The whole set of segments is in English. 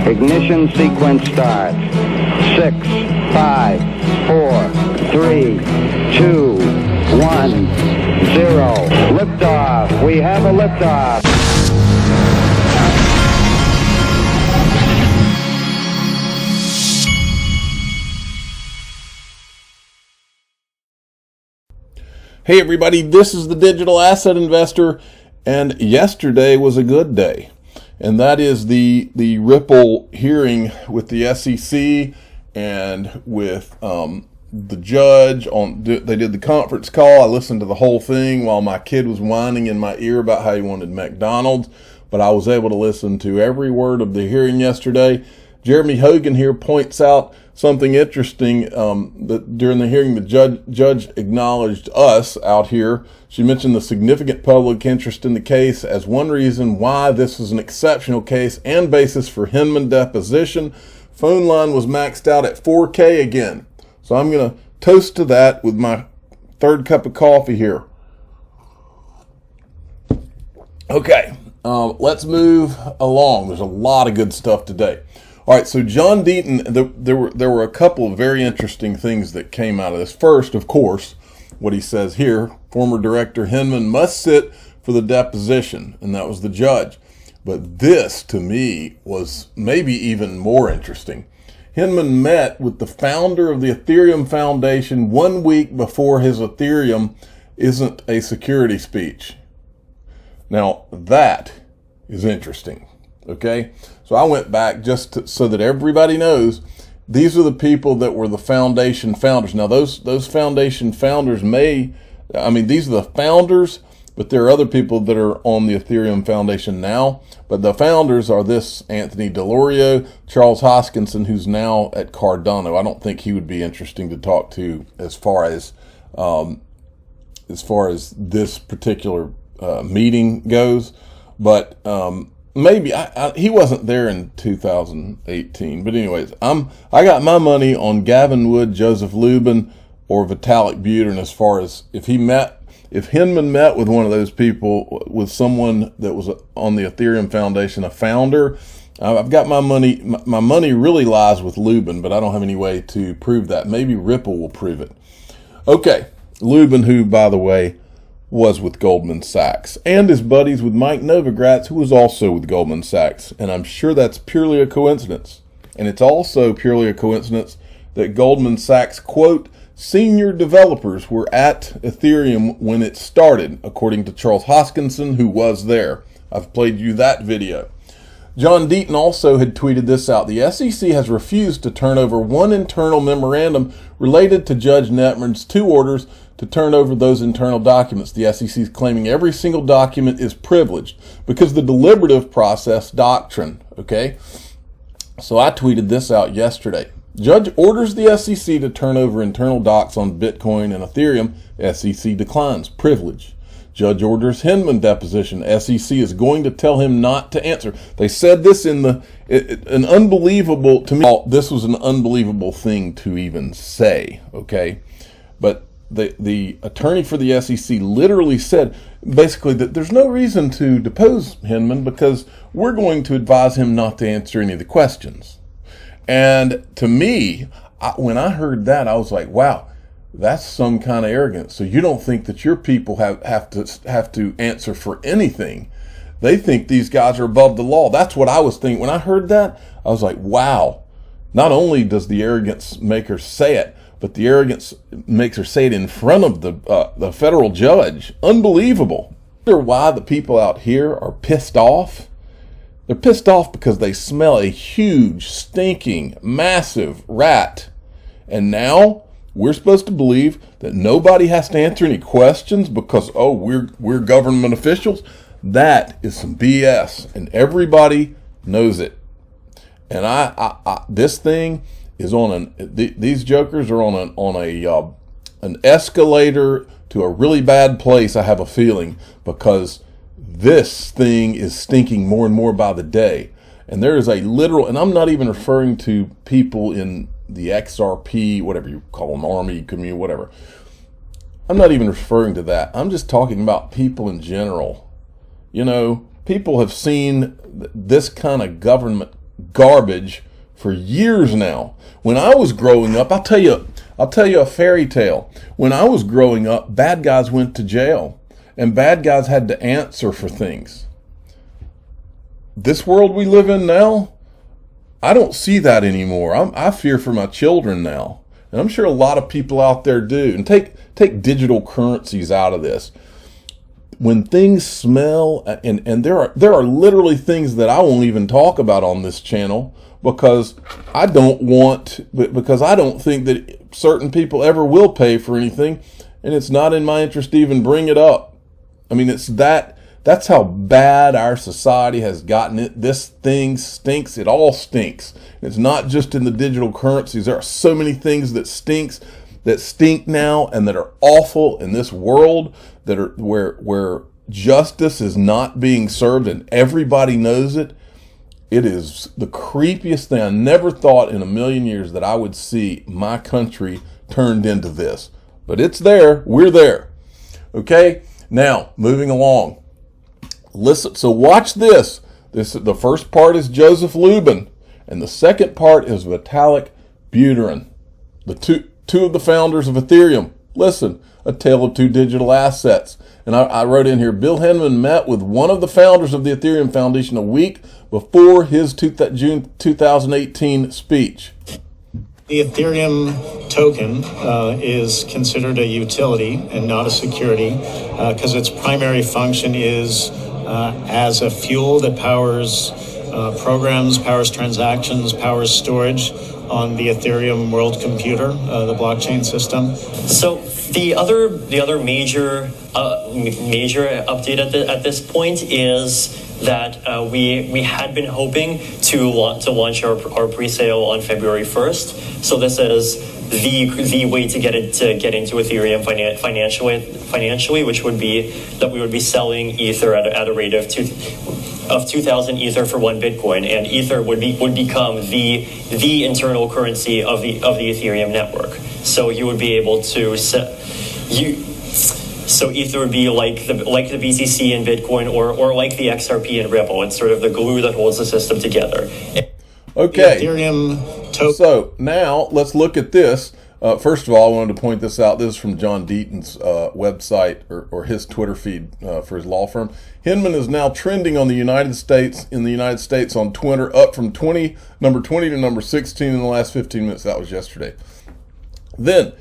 Ignition sequence starts. 6, 5, 4, 3, 2, 1, 0. Liftoff. We have a liftoff. Hey everybody, this is the Digital Asset Investor, and yesterday was a good day. And that is the Ripple hearing with the SEC and with the judge. They did the conference call. I listened to the whole thing while my kid was whining in my ear about how he wanted McDonald's, but I was able to listen to every word of the hearing yesterday. Jeremy Hogan here points out something interesting that during the hearing the judge acknowledged us out here. She mentioned the significant public interest in the case as one reason why this is an exceptional case and basis for Hinman deposition. Phone line was maxed out at 4K again. So I'm going to toast to that with my third cup of coffee here. Okay, let's move along. There's a lot of good stuff today. All right, so John Deaton, there were a couple of very interesting things that came out of this. First, of course, what he says here, former director Hinman must sit for the deposition, and that was the judge. But this, to me, was maybe even more interesting. Hinman met with the founder of the Ethereum Foundation 1 week before his Ethereum isn't a security speech. Now, that is interesting. Okay, so I went back so that everybody knows these are the people that were the foundation founders. Now, those foundation founders these are the founders, but there are other people that are on the Ethereum Foundation now. But the founders are this Anthony Delorio, Charles Hoskinson, who's now at Cardano. I don't think he would be interesting to talk to as far as this particular meeting goes, but maybe he wasn't there in 2018, but anyways, I got my money on Gavin Wood, Joseph Lubin, or Vitalik Buterin as far as if Hinman met with one of those people, with someone that was on the Ethereum Foundation, a founder. I've got my money. My money really lies with Lubin, but I don't have any way to prove that. Maybe Ripple will prove it. Okay, Lubin, who by the way was with Goldman Sachs, and is buddies with Mike Novogratz, who was also with Goldman Sachs. And I'm sure that's purely a coincidence. And it's also purely a coincidence that Goldman Sachs, quote, senior developers were at Ethereum when it started, according to Charles Hoskinson, who was there. I've played you that video. John Deaton also had tweeted this out. The SEC has refused to turn over one internal memorandum related to Judge Netman's 2 orders to turn over those internal documents. The SEC is claiming every single document is privileged because the deliberative process doctrine, okay? So I tweeted this out yesterday. Judge orders the SEC to turn over internal docs on Bitcoin and Ethereum. SEC declines. Privilege. Judge orders Hinman deposition. SEC is going to tell him not to answer. They said this in an unbelievable, to me, this was an unbelievable thing to even say, okay? But the attorney for the SEC literally said, basically, that there's no reason to depose Hinman because we're going to advise him not to answer any of the questions. And to me, when I heard that, I was like, wow, that's some kind of arrogance. So you don't think that your people have to answer for anything. They think these guys are above the law. That's what I was thinking. When I heard that, I was like, wow, not only does the arrogance make her say it, but the arrogance makes her say it in front of the federal judge. Unbelievable. I wonder why the people out here are pissed off. They're pissed off because they smell a huge, stinking, massive rat. And now we're supposed to believe that nobody has to answer any questions because, oh, we're government officials. That is some BS, and everybody knows it. And this thing is these jokers are on an escalator to a really bad place, I have a feeling, because this thing is stinking more and more by the day. And there is a literal, and I'm not even referring to people in the XRP, whatever you call them, army, community, whatever. I'm not even referring to that. I'm just talking about people in general. You know, people have seen this kind of government garbage for years now. When I was growing up, I'll tell you a fairy tale. When I was growing up, bad guys went to jail and bad guys had to answer for things. This world we live in now, I don't see that anymore. I fear for my children now. And I'm sure a lot of people out there do. And take digital currencies out of this. When things smell, and there are literally things that I won't even talk about on this channel because I don't think that certain people ever will pay for anything, and it's not in my interest to even bring it up. I mean, that's how bad our society has gotten it. This thing stinks. It all stinks. It's not just in the digital currencies. There are so many things that stink now and that are awful in this world that are where justice is not being served and everybody knows it. It is the creepiest thing. I never thought in a million years that I would see my country turned into this. But it's there. We're there. Okay? Now, moving along. Listen, so watch this. The first part is Joseph Lubin, and the second part is Vitalik Buterin, the two of the founders of Ethereum. Listen, a tale of two digital assets. And I wrote in here, Bill Hinman met with one of the founders of the Ethereum Foundation a week before his June 2018 speech. The Ethereum token is considered a utility and not a security because its primary function is as a fuel that powers programs, powers transactions, powers storage on the Ethereum world computer, the blockchain system. So the other major update at this point is that we had been hoping to launch our pre-sale on February 1st. So this is the way to get into Ethereum financially, which would be that we would be selling Ether at a rate of 2,000 Ether for 1 Bitcoin, and Ether would become the internal currency of the Ethereum network. So you would be able to So Ether would be like the BTC in Bitcoin or like the XRP in Ripple. It's sort of the glue that holds the system together. Okay. Ethereum token. So now let's look at this. First of all, I wanted to point this out. This is from John Deaton's website or his Twitter feed for his law firm. Hinman is now trending on the United States on Twitter, up from number 20 to number 16 in the last 15 minutes. That was yesterday. Then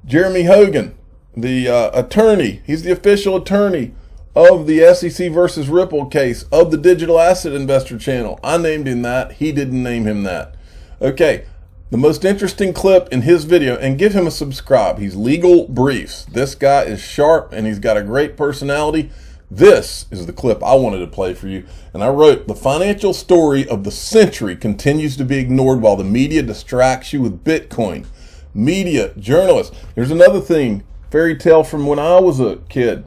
Jeremy Hogan, the attorney, he's the official attorney of the SEC versus Ripple case of the Digital Asset Investor channel. I named him that. He didn't name him that. Okay, the most interesting clip in his video, and give him a subscribe. He's Legal Briefs. This guy is sharp and he's got a great personality. This is the clip I wanted to play for you. And I wrote, the financial story of the century continues to be ignored while the media distracts you with Bitcoin. Media, journalists. There's another thing, fairy tale from when I was a kid.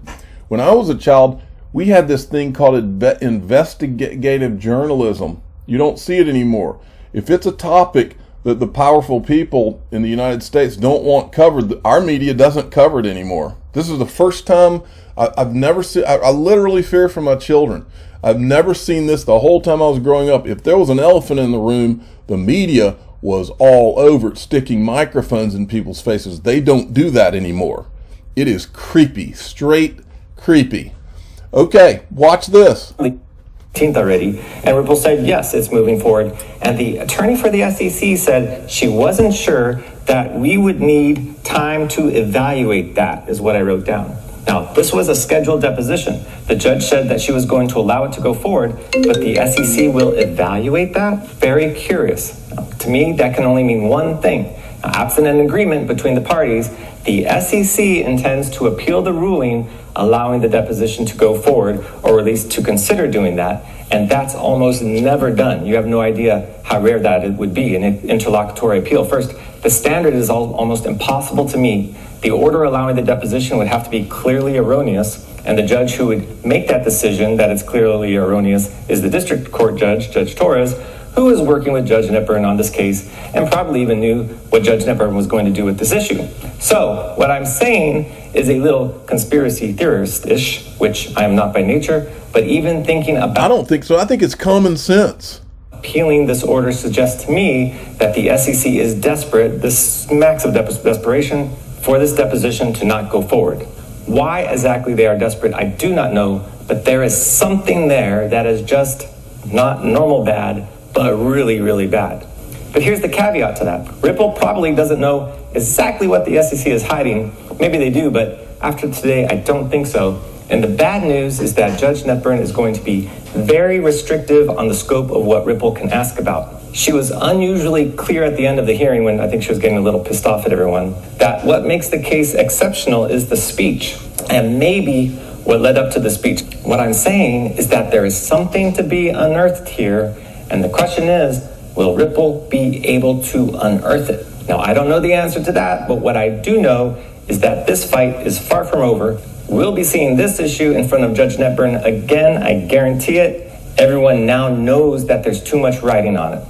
When I was a child, we had this thing called investigative journalism. You don't see it anymore. If it's a topic that the powerful people in the United States don't want covered, our media doesn't cover it anymore. This is the first time I've never seen, I literally fear for my children. I've never seen this the whole time I was growing up. If there was an elephant in the room, the media was all over it, sticking microphones in people's faces. They don't do that anymore. It is creepy, straight creepy. Okay, watch this. 18th already, and Ripple said yes, it's moving forward. And the attorney for the SEC said she wasn't sure that we would need time to evaluate that, is what I wrote down. Now, this was a scheduled deposition. The judge said that she was going to allow it to go forward, but the SEC will evaluate that? Very curious. Now, to me, that can only mean one thing. Now, absent an agreement between the parties, the SEC intends to appeal the ruling allowing the deposition to go forward, or at least to consider doing that, and that's almost never done. You have no idea how rare that it would be, an interlocutory appeal. First, the standard is almost impossible to meet. The order allowing the deposition would have to be clearly erroneous, and the judge who would make that decision that it's clearly erroneous is the district court judge, Judge Torres, who was working with Judge Nippern on this case and probably even knew what Judge Nippern was going to do with this issue. So what I'm saying is a little conspiracy theorist-ish, which I am not by nature, but even thinking about... I don't think so. I think it's common sense. Appealing this order suggests to me that the SEC is desperate, this smacks of desperation, for this deposition to not go forward. Why exactly they are desperate, I do not know, but there is something there that is just not normal bad, but really, really bad. But here's the caveat to that. Ripple probably doesn't know exactly what the SEC is hiding. Maybe they do, but after today, I don't think so. And the bad news is that Judge Netburn is going to be very restrictive on the scope of what Ripple can ask about. She was unusually clear at the end of the hearing, when I think she was getting a little pissed off at everyone, that what makes the case exceptional is the speech, and maybe what led up to the speech. What I'm saying is that there is something to be unearthed here, and the question is, will Ripple be able to unearth it? Now, I don't know the answer to that, but what I do know is that this fight is far from over. We'll be seeing this issue in front of Judge Netburn again, I guarantee it. Everyone now knows that there's too much writing on it.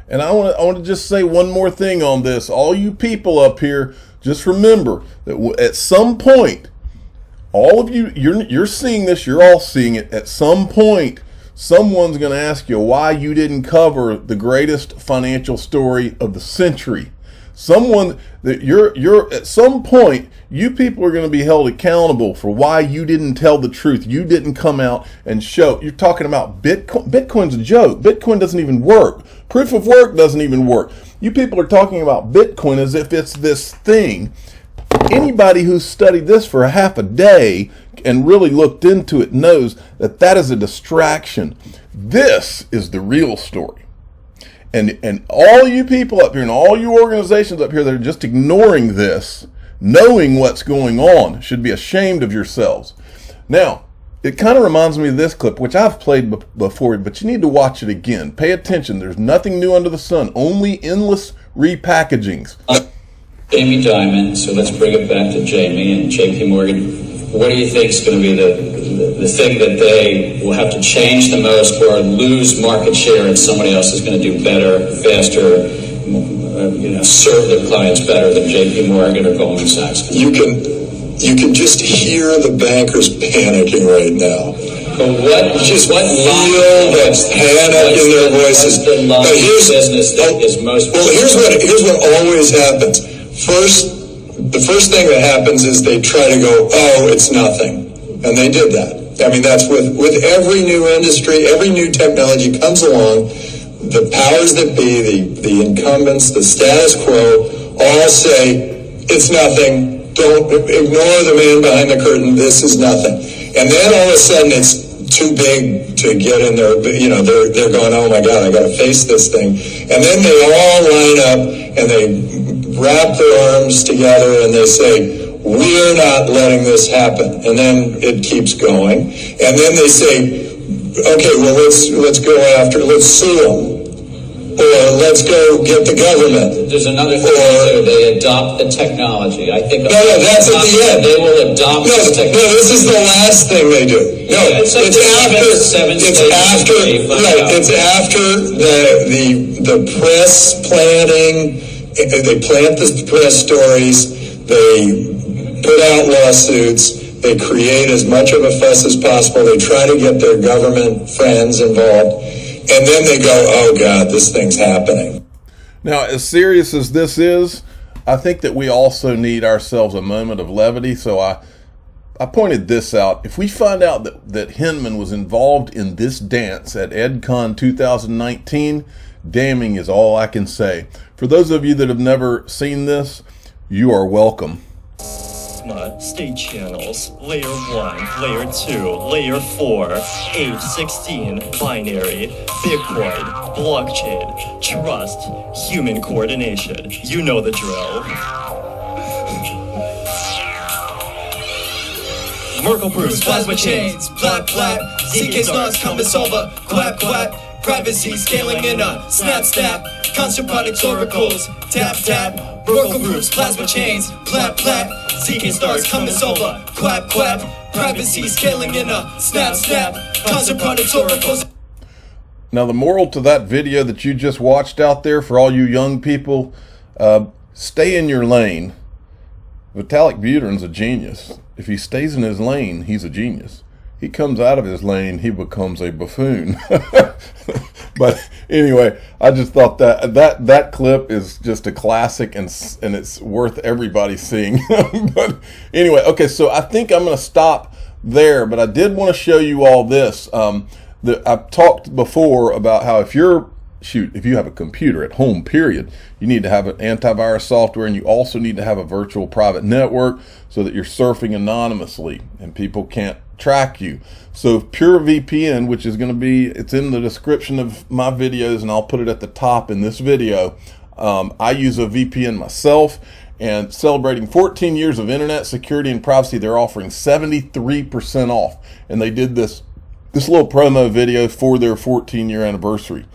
And I want to just say one more thing on this. All you people up here, just remember that at some point, all of you, you're seeing this, you're all seeing it. At some point, someone's going to ask you why you didn't cover the greatest financial story of the century. Someone that you're at some point, you people are going to be held accountable for why you didn't tell the truth. You didn't come out and show. You're talking about Bitcoin. Bitcoin's a joke. Bitcoin doesn't even work. Proof of work doesn't even work. You people are talking about Bitcoin as if it's this thing. Anybody who's studied this for half a day and really looked into it knows that that is a distraction. This is the real story. And all you people up here and all you organizations up here that are just ignoring this, knowing what's going on, should be ashamed of yourselves. Now, it kind of reminds me of this clip, which I've played before, but you need to watch it again. Pay attention. There's nothing new under the sun, only endless repackagings. Jamie Dimon, so let's bring it back to Jamie and JP Morgan. What do you think is going to be the thing that they will have to change the most or lose market share and somebody else is going to do better, faster, serve their clients better than JP Morgan or Goldman Sachs? You can just hear the bankers panicking right now. But what just what feel the panic in their voices. But here's business that is most. Well, here's what always happens. The first thing that happens is they try to go, oh, it's nothing. And they did that. I mean, that's with every new industry, every new technology comes along, the powers that be, the incumbents, the status quo, all say, it's nothing. Don't ignore the man behind the curtain. This is nothing. And then all of a sudden it's too big to get in there. They're going, oh my God, I got to face this thing. And then they all line up and they wrap their arms together and they say, we're not letting this happen. And then it keeps going. And then they say, okay, well, let's go after, let's sue them. Or let's go get the government. There's another thing too. They adopt the technology. I think. No, that's at the end. They will adopt this technology. No, this is the last thing they do. No, yeah, it's after the press planning. They plant the press stories. They put out lawsuits. They create as much of a fuss as possible. They try to get their government friends involved. And then they go, oh, God, this thing's happening. Now, as serious as this is, I think that we also need ourselves a moment of levity. So I pointed this out. If we find out that Hinman was involved in this dance at EdCon 2019, damning is all I can say. For those of you that have never seen this, you are welcome. State channels, layer 1, layer 2, layer 4, age 16, binary, Bitcoin, blockchain, trust, human coordination. You know the drill. Merkle proofs, plasma chains, plat, ZK stars, compass over, quack, privacy scaling in a snap, constant products, oracles, tap, Merkle proofs, plasma chains, plat, ZK stars, compass over, quack, privacy scaling in a snap, constant products, oracles. Now, the moral to that video that you just watched out there for all you young people, stay in your lane. Vitalik Buterin's a genius. If he stays in his lane, he's a genius. He comes out of his lane, he becomes a buffoon. But anyway, I just thought that clip is just a classic, and it's worth everybody seeing. But anyway, okay, so I think I'm going to stop there, but I did want to show you all this. I've talked before about how if you have a computer at home, period, you need to have an antivirus software, and you also need to have a virtual private network so that you're surfing anonymously and people can't track you. So Pure VPN, which is going to be, it's in the description of my videos, and I'll put it at the top in this video. I use a VPN myself, and celebrating 14 years of internet security and privacy, they're offering 73% off. And they did this little promo video for their 14-year anniversary.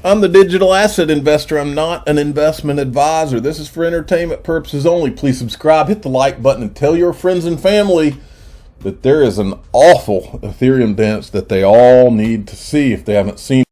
I'm the digital asset investor. I'm not an investment advisor. This is for entertainment purposes only. Please subscribe, hit the like button, and tell your friends and family that there is an awful Ethereum dance that they all need to see if they haven't seen it.